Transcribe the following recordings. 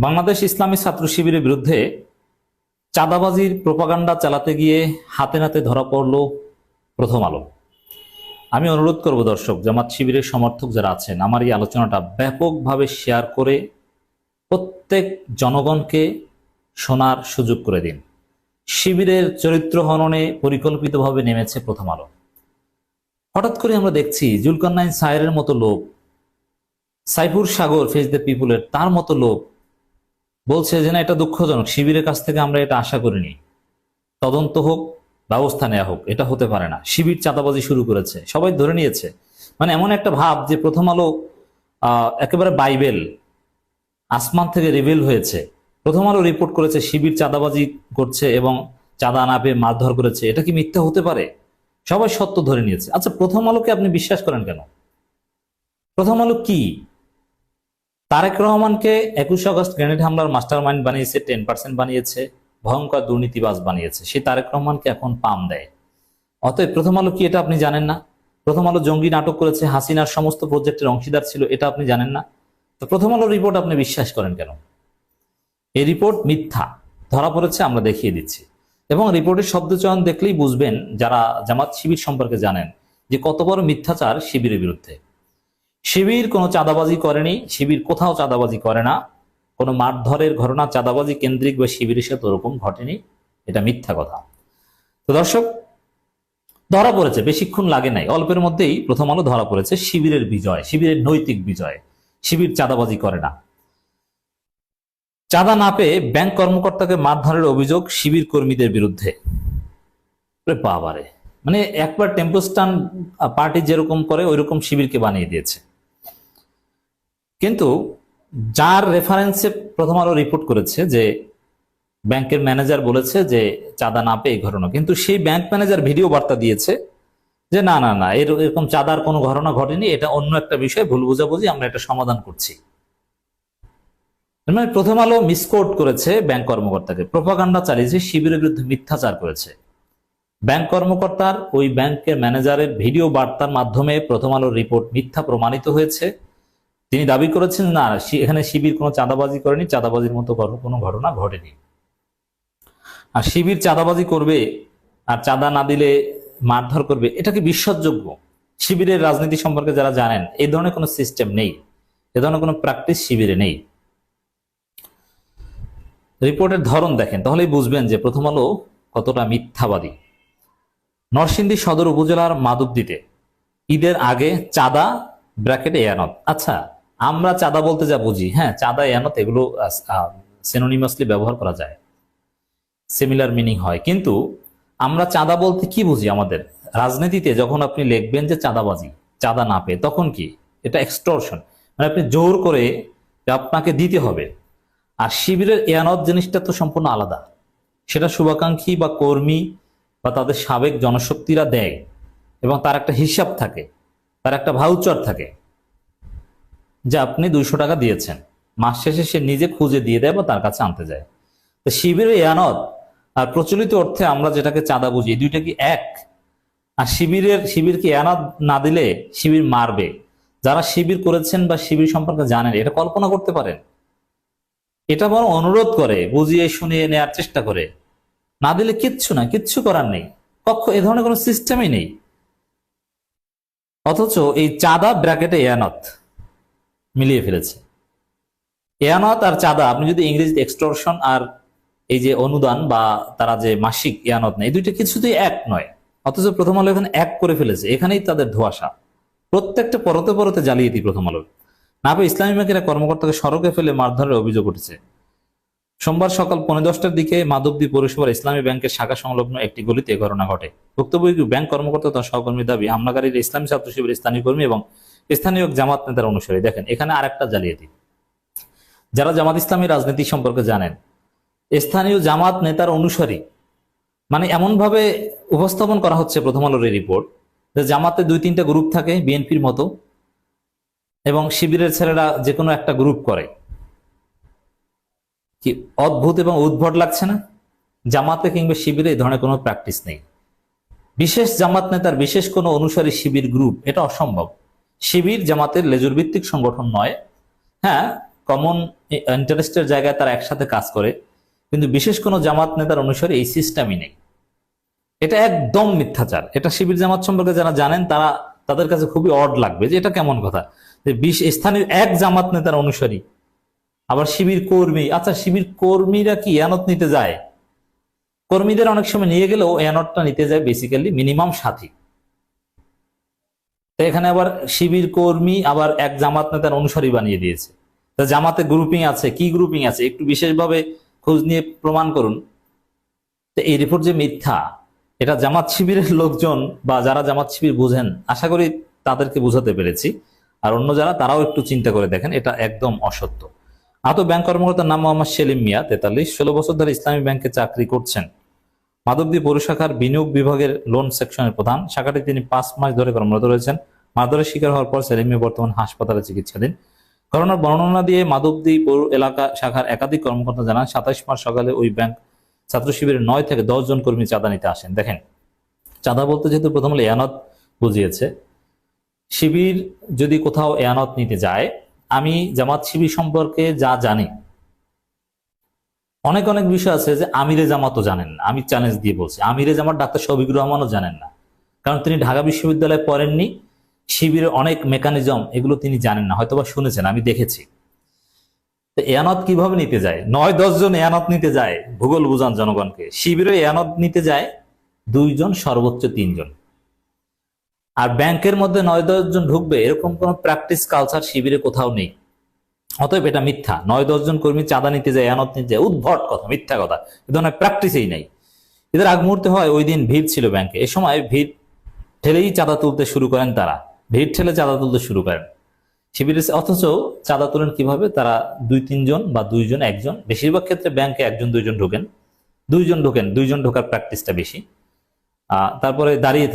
বাংলাদেশ ইসলামী ছাত্র শিবিরের বিরুদ্ধে চাঁদাবাজির প্রোপাগান্ডা চালাতে গিয়ে হাতে নাতে ধরা পড়ল প্রথম আলো। আমি অনুরোধ করব দর্শক, জামাত শিবিরের সমর্থক যারা আছেন, আমার এই আলোচনাটা ব্যাপকভাবে শেয়ার করে প্রত্যেক জনগণকে শোনার সুযোগ করে দিন। শিবিরের চরিত্র হননে পরিকল্পিতভাবে নেমেছে প্রথম আলো। হঠাৎ করে আমরা দেখছি জুলকারনাইন সায়েরের মতো লোক, সাইফুর সাগর ফেস দ্য পিপুলের তার মতো লোক বলছে যে না, এটা দুঃখজনক, শিবিরের কাছ থেকে আমরা এটা আশা করিনি, তদন্ত হোক, ব্যবস্থা নেওয়া হোক, এটা হতে পারে না। শিবির চাঁদাবাজি শুরু করেছে, সবাই ধরে নিয়েছে। মানে এমন একটা ভাব যে প্রথম আলো একেবারে বাইবেল, আসমান থেকে রিভিল হয়েছে। প্রথম আলো রিপোর্ট করেছে শিবির চাঁদাবাজি করছে এবং চাঁদা না পেয়ে মারধর করেছে। এটা কি মিথ্যা হতে পারে? সবাই সত্য ধরে নিয়েছে। আচ্ছা, প্রথম আলোকে আপনি বিশ্বাস করেন কেন? প্রথম আলো কি? তারেক রহমানকে 21 আগস্ট গ্রেনেড হামলার মাস্টার মাইন্ড বানিয়েছে, 10% বানিয়েছে, ভয়ঙ্কর দুর্নীতিবাজ বানিয়েছে। সেই তারেক রহমানকে এখন পাম দেয়। অতএব প্রথম আলো কি এটা আপনি জানেন না? প্রথম আলো জঙ্গি নাটক করেছে, হাসিনার সমস্ত প্রজেক্টের অংশীদার ছিল, এটা আপনি জানেন না? তো প্রথম আলো রিপোর্ট আপনি বিশ্বাস করেন কেন? এই রিপোর্ট মিথ্যা, ধরা পড়েছে, আমরা দেখিয়ে দিচ্ছি। এবং রিপোর্টের শব্দচয়ন দেখলেই বুঝবেন, যারা জামাত শিবির সম্পর্কে জানেন, যে কত বড় মিথ্যাচার শিবিরের বিরুদ্ধে। শিবির কোনো চাঁদাবাজি করেনি, শিবির কোথাও চাঁদাবাজি করে না, কোনো মারধরের ঘটনা চাঁদাবাজি কেন্দ্রিক বা শিবিরের সাথে ওরকম ঘটেনি, এটা মিথ্যা কথা। তো দর্শক, ধরা পড়েছে, বেশিক্ষণ লাগে নাই, অল্পের মধ্যেই প্রথম আলো ধরা পড়েছে। শিবিরের বিজয়, শিবিরের নৈতিক বিজয়। শিবির চাঁদাবাজি করে না। চাঁদা না পেয়ে ব্যাংক কর্মকর্তাকে মারধরের অভিযোগ শিবির কর্মীদের বিরুদ্ধে। বাবারে, মানে একবার টেম্পোস্টান পার্টি যেরকম করে ওইরকম শিবিরকে বানিয়ে দিয়েছে। কিন্তু যার রেফারেন্সে প্রথম আলো রিপোর্ট করেছে যে ব্যাংকের ম্যানেজার বলেছে যে চাঁদা না পেয়ে এই ঘটনা, কিন্তু সেই ব্যাংক ম্যানেজার ভিডিও বার্তা দিয়েছে যে না না না, এরকম চাঁদার কোনো ঘটনা ঘটেনি, এটা অন্য একটা বিষয়, ভুল বোঝাবুঝি, আমরা এটা সমাধান করছি। মানে প্রথম আলো মিসকোট করেছে ব্যাংক কর্মকর্তাকে, প্রোপাগান্ডা চালিয়েছে, শিবিরের বিরুদ্ধে মিথ্যাচার করেছে। ব্যাংক কর্মকর্তার ওই ব্যাংকের ম্যানেজারের ভিডিও বার্তার মাধ্যমে প্রথম আলোর রিপোর্ট মিথ্যা প্রমাণিত হয়েছে। তিনি দাবি করেছেন না, এখানে শিবির কোনো চাঁদাবাজি করেনি, চাঁদাবাজির মতো কোনো ঘটনা ঘটেনি। আর শিবির চাঁদাবাজি করবে আর চাঁদা না দিলে মারধর করবে, এটা কি বিশ্বাসযোগ্য? শিবিরের রাজনীতি সম্পর্কে যারা জানেন, এই ধরনের কোনো সিস্টেম নেই, এ ধরনের কোনো প্র্যাকটিস শিবিরে নেই। রিপোর্টের ধরন দেখেন, তাহলেই বুঝবেন যে প্রথম আলো কতটা মিথ্যাবাদী। নরসিংদী সদর উপজেলার মাধবদীতে ঈদের আগে চাঁদা ব্র্যাকেটে এয়ানত। আচ্ছা, আমরা চাঁদা বলতে যা বুঝি, হ্যাঁ, চাঁদা এয়ানত এগুলো সিনোনিমাসলি ব্যবহার করা যায়, সিমিলার মিনিং হয়, কিন্তু আমরা চাঁদা বলতে কি বুঝি? আমাদের রাজনীতিতে যখন আপনি লিখবেন যে চাঁদাবাজি, চাঁদা না পেয়ে, তখন কি? এটা এক্সটর্শন, মানে আপনি জোর করে আপনাকে দিতে হবে। আর শিবিরের এয়ানত জিনিসটা তো সম্পূর্ণ আলাদা। সেটা শুভাকাঙ্ক্ষী বা কর্মী বা তাদের সাবেক জনশক্তিরা দেয়, এবং তার একটা হিসাব থাকে, তার একটা ভাউচার থাকে, যে আপনি 200 টাকা দিয়েছেন, মাস শেষে সে নিজে খুঁজে দিয়ে দেয় বা তার কাছে আনতে যায়। তো শিবিরের এয়ানত আর প্রচলিত অর্থে আমরা যেটাকে চাঁদা বুঝি, দুইটা কি এক? আর শিবিরকে এয়ানত না দিলে শিবির মারবে। যারা শিবির করেছেন বা শিবির সম্পর্কে জানেন, এটা কল্পনা করতে পারেন? এটা বরং অনুরোধ করে, বুঝিয়ে শুনিয়ে নেওয়ার চেষ্টা করে, না দিলে কিচ্ছু না, কিচ্ছু করার নেই, এ ধরনের কোনো সিস্টেমই নেই। অথচ এই চাঁদা ব্র্যাকেটে এয়ানত মিলিয়ে ফেলেছে। এয়ানত আর চাঁদা, আপনি যদি ইংরেজিতে এক্সটর্শন আর এই যে অনুদান বা তারা যে মাসিক এয়ানত নেই, এই দুইটা কিছুতেই এক নয়। অথচ প্রথম আলো এখানে এক করে ফেলেছে, এখানেই তাদের ধোঁয়াশা। প্রত্যেকটা পরতে পরতে জালিয়াতি প্রথম আলো। না পেয়ে ইসলামী ব্যাংকের কর্মকর্তাকে সড়কে ফেলে মারধরের অভিযোগ উঠেছে। সোমবার সকাল 10:15টার দিকে মাধবদী পৌরসভার ইসলামী ব্যাংকের শাখা সংলগ্ন একটি গলিতে ঘটনা ঘটে। ভুক্তভোগী ব্যাংক কর্মকর্তা তার সহকর্মীর দাবি, হামলাকারীর ইসলামী ছাত্র শিবিরের স্থানীয় কর্মী এবং স্থানীয় জামাত নেতার অনুসারী। দেখেন, এখানে আরেকটা জালিয়াতি। যারা জামাত ইসলামী রাজনীতি সম্পর্কে জানেন, স্থানীয় জামাত নেতার অনুসারী মানে এমন ভাবে উপস্থাপন করা হচ্ছে প্রথম আলোর এই রিপোর্ট, যে জামাতে 2-3টা গ্রুপ থাকে বিএনপির মতো, এবং শিবিরের ছেলেরা যে কোনো একটা গ্রুপ করে। কি অদ্ভুত এবং উদ্ভট লাগছে না? জামাতে কিংবা শিবিরে এই ধরনের কোনো প্র্যাকটিস নেই। বিশেষ জামাত নেতার বিশেষ কোনো অনুসারী শিবির গ্রুপ, এটা অসম্ভব। শিবির জামাতের লেজুর ভিত্তিক সংগঠন নয়। হ্যাঁ, কমন ইন্টারেস্টের জায়গায় তারা একসাথে কাজ করে, কিন্তু বিশেষ কোনো জামাত নেতার অনুসারে এই সিস্টেমই নেই। এটা একদম মিথ্যাচার। এটা শিবির জামাত সম্পর্কে যারা জানেন তারা, তাদের কাছে খুবই অড লাগবে যে এটা কেমন কথা, যে স্থানীয় এক জামাত নেতার অনুসারী আবার শিবির কর্মী। আচ্ছা, শিবির কর্মীরা কি এয়ানত নিতে যায়? কর্মীদের অনেক সময় নিয়ে গেলেও এয়ানতটা নিতে যায় বেসিক্যালি মিনিমাম সাথী। তো এখানে আবার শিবির কর্মী আবার এক জামাত নেতার অনুসারী বানিয়ে দিয়েছে। তা জামাতে গ্রুপিং আছে, কি গ্রুপিং আছে একটু বিশেষভাবে খোঁজ নিয়ে প্রমাণ করুন। তো এই রিপোর্ট যে মিথ্যা, এটা জামাত শিবিরের লোকজন বা যারা জামাত শিবির বুঝেন, আশা করি তাদেরকে বুঝাতে পেরেছি। আর অন্য যারা, তারাও একটু চিন্তা করে দেখেন, এটা একদম অসত্য। আহত ব্যাংক কর্মকর্তার নাম মোহাম্মদ সেলিম মিয়া, 43, 16 বছর ধরে ইসলামী ব্যাংকে চাকরি করছেন। মাধবদী পৌর শাখার বিনিয়োগ বিভাগের লোন সেকশনের প্রধান। শাখাটি তিনি 5 মাস ধরে কর্মরত রয়েছেন। মারধরের শিকার হওয়ার পর সেলিম মিয়া বর্তমান হাসপাতালে চিকিৎসাধীন। ঘটনার বর্ণনা দিয়ে মাধবদী পৌর এলাকা শাখার একাধিক কর্মকর্তা জানান, 27 মার্চ সকালে ওই ব্যাংক ছাত্র শিবিরের 9 থেকে 10 জন কর্মী চাঁদা নিতে আসেন। দেখেন, চাঁদা বলতে যেহেতু প্রথম হলো এয়ানত বুঝিয়েছে, শিবির যদি কোথাও এয়ানত নিতে যায়, আমি জামাত শিবির সম্পর্কে যা জানি, অনেক অনেক বিষয় আছে যে আমিরে জামাতও জানেন না। আমি চ্যালেঞ্জ দিয়ে বলছি, আমিরে জামাত ডাক্তার শফিকুর রহমানও জানেন না, কারণ তিনি ঢাকা বিশ্ববিদ্যালয়ে পড়েননি। শিবিরের অনেক মেকানিজম এগুলো তিনি জানেন না, হয়তোবা শুনেছেন, আমি দেখেছি। তো এয়ানত কিভাবে নিতে যায়? 9-10 জন এয়ানত নিতে যায়। ভূগোল বুঝান জনগণকে। শিবিরে এয়ানত নিতে যায় 2 জন, সর্বোচ্চ 3 জন। আর ব্যাংকের মধ্যে 9-10 জন ঢুকবে, এরকম কোন প্র্যাকটিস কালচার শিবিরে কোথাও নেই। অতএব এটা মিথ্যা। 9-10 জন কর্মী চাঁদা নিতে যায়, এয়ানত নিতে যায়, উদ্ভট কথা, মিথ্যা কথা। এ ধরনের প্র্যাকটিসই নাই। এদের আগ মুহূর্তে হয় ওই দিন ভিড় ছিল ব্যাংকে। এ সময় ভিড় ঠেলেই চাঁদা তুলতে শুরু করেন তারা। ভিড় ঠেলে চাঁদা তুলতে শুরু করেন শিবিরের। অথচ চাঁদা তোলেন কিভাবে? তারা 2-3 জন বা 2 জন, 1 জন, বেশিরভাগ ক্ষেত্রে ব্যাংকে 1 জন 2 জন ঢোকেন। 2 জন ঢোকেন, 2 জন ঢোকার প্র্যাকটিসটা বেশি। তারপরে দাঁড়িয়ে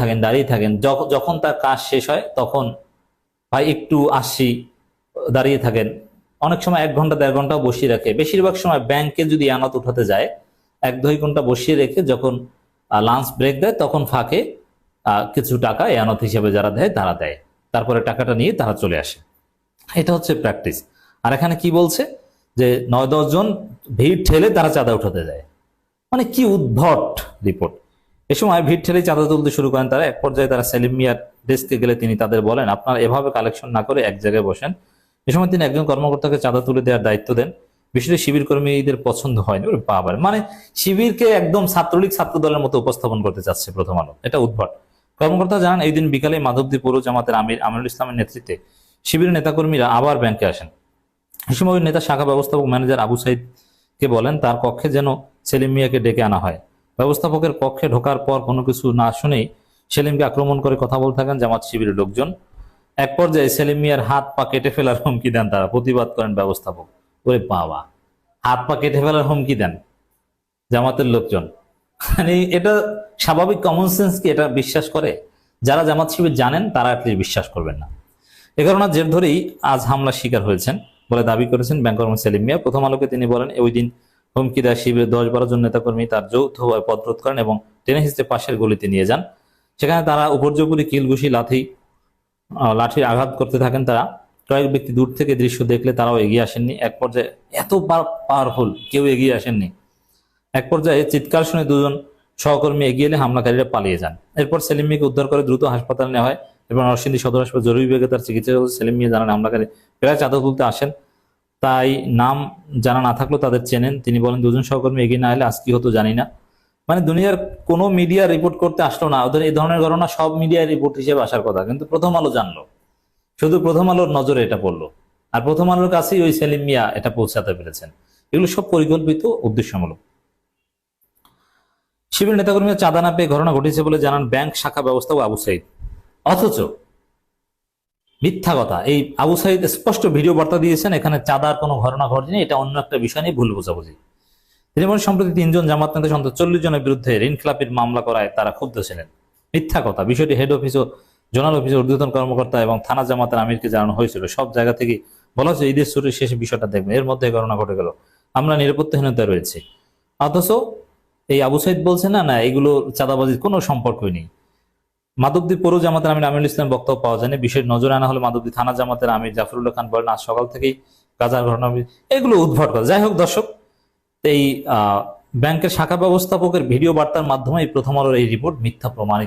থাকেন। যখন তার কাজ শেষ হয় তখন ভাই একটু আসছি, দাঁড়িয়ে থাকেন। অনেক সময় 1 ঘন্টা 1.5 ঘন্টাও বসিয়ে রাখে। বেশিরভাগ সময় ব্যাংকে যদি আনাত উঠাতে যায় 1-2 ঘন্টা বসিয়ে রেখে যখন লাঞ্চ ব্রেক দেয় তখন ফাঁকে কিছু টাকা এয়ানত হিসেবে যারা দেয় তারা দেয়, তারপরে টাকাটা নিয়ে তারা চলে আসে। এটা হচ্ছে প্র্যাকটিস। আর এখানে কি বলছে যে 9-10 জন ভিড় ঠেলে তারা চাঁদা উঠাতে যায়। মানে কি উদ্ভট রিপোর্ট। এ সময় ভিড় ঠেলে চাঁদা তুলতে শুরু করেন তারা। এক পর্যায়ে তারা সেলিম মিয়ার ডেস্কে গেলে তিনি তাদের বলেন, আপনারা এভাবে কালেকশন না করে এক জায়গায় বসেন। এ সময় তিনি একজন কর্মকর্তাকে চাঁদা তুলে দেওয়ার দায়িত্ব দেন। বিষয়টি শিবির কর্মীদের পছন্দ হয়নি। ওরে বাবার, মানে শিবিরকে একদম ছাত্রলীগ ছাত্র দলের মতো উপস্থাপন করতে চাচ্ছে প্রথম আলো। এটা উদ্ভট। কর্মকর্তা জানান, এই দিন বিকালে মাধবদী পৌর জামাতের আমিরুল ইসলামের নেতৃত্বে শিবিরের নেতাকর্মীরা আবার ব্যাংকে আসেন। এই সময় নেতা শাখা ব্যবস্থাপক ম্যানেজার আবু সাইদকে বলেন তার কক্ষে যেন সেলিম মিয়াকে ডেকে আনা হয়। ব্যবস্থাপকের কক্ষে ঢোকার পর কোনো কিছু না শুনেই সেলিমকে আক্রমণ করে কথা বলতে থাকেন জামাত শিবিরের লোকজন। এক পর্যায়ে সেলিম মিয়ার হাত পা কেটে ফেলার হুমকি দেন তারা। প্রতিবাদ করেন ব্যবস্থাপক। ওরে বাবা, হাত পা কেটে ফেলার হুমকি দেন জামাতের লোকজন। মানে এটা স্বাভাবিক কমন সেন্স কি এটা বিশ্বাস করে? যারা জামাত শিবির জানেন তারা অ্যাটলিস্ট বিশ্বাস করবেন না। এ ঘটনার জের ধরেই আজ হামলার শিকার হয়েছেন বলে দাবি করেছেন ব্যাংক কর্মী সেলিম মিয়া। প্রথম আলোকে তিনি বলেন, ওই দিন হুমকি দেয় শিবিরের 10-12 জন নেতাকর্মী তার যৌথভাবে পথরোধ করেন এবং টেনে হিঁচড়ে পাশের গলিতে নিয়ে যান। সেখানে তারা উপর্যুপরি কিলঘুষি লাঠির আঘাত করতে থাকেন। তারা কয়েক ব্যক্তি দূর থেকে দৃশ্য দেখলে তারাও এগিয়ে আসেননি। এক পর্যায়ে এত পাওয়ারফুল, কেউ এগিয়ে আসেননি। এক পর্যায়ে চিৎকার শুনে 2 জন সহকর্মী এগিয়ে এলে হামলাকারীরা পালিয়ে যান। এরপর সেলিম মিয়াকে উদ্ধার করে দ্রুত হাসপাতালে নেওয়া হয় এবং নরসিংদী সদর হাসপাতাল জরুরি বিভাগে তার চিকিৎসা চলছে। সেলিম মিয়া জানান, হামলাকারী প্রায় চাঁদা তুলতে আসেন, তাই নাম জানা না থাকলেও তাদের চেনেন। তিনি বলেন, 2 জন সহকর্মী এগিয়ে না এলে আজ কি হতো জানি না। মানে দুনিয়ার কোনো মিডিয়া রিপোর্ট করতে আসলো না। ওদের এই ধরনের ঘটনা সব মিডিয়ার রিপোর্ট হিসেবে আসার কথা, কিন্তু প্রথম আলো জানলো। শুধু প্রথম আলোর নজরে এটা পড়লো, আর প্রথম আলোর কাছেই ওই সেলিম মিয়া এটা পৌঁছাতে পেরেছেন। এগুলো সব পরিকল্পিত, উদ্দেশ্যমূলক। শিবির নেতাকর্মীরা চাঁদা না পেয়ে ঘটনা ঘটেছে বলে জানান ব্যাংক শাখা ব্যবস্থাপক আবু সাইদ। অথচ মিথ্যা কথা। এই আবু সাইদ স্পষ্ট ভিডিও বার্তা দিয়েছেন এখানে চাঁদার কোনো ঘটনা ঘটেনি, এটা অন্য একটা বিষয় নিয়ে ভুল বোঝাবুঝি। তিনি বলেন, সম্প্রতি 3 জন জামাত নেতা সন্তত 40 জনের বিরুদ্ধে ঋণ খেলাপির মামলা করায় তারা ক্ষুব্ধ ছিলেন। মিথ্যা কথা। বিষয়টি হেড অফিস ও জোনাল অফিসের ঊর্ধ্বতন কর্মকর্তা এবং থানা জামাতের আমিরকে জানানো হয়েছিল। সব জায়গা থেকে বলা হচ্ছে ঈদের ছুটির শেষে বিষয়টা দেখবেন, এর মধ্যে ঘটনা ঘটে গেল, আমরা নিরাপত্তাহীনতায় রয়েছে। অথচ এই আবু সাইদ বলছে না না এগুলো চাঁদাবাজির কোনো সম্পর্কই নেই। মাধবদী পৌর জামাতের আমির আমিরুল ইসলাম বক্তব্য পাওয়া যায়নি। বিষয়ের নজরে আনা হলে মাধবদী থানা জামাতের আমির জাফরুল্লাহ খান বলেন, আজ সকাল থেকেই গাজার ঘটনা, এগুলো উদ্ভট কথা। যাই হোক দর্শক, এই ব্যাংকের শাখা ব্যবস্থাপকের ভিডিও বার্তার মাধ্যমে এই প্রথম আলোর এই রিপোর্ট মিথ্যা প্রমাণিত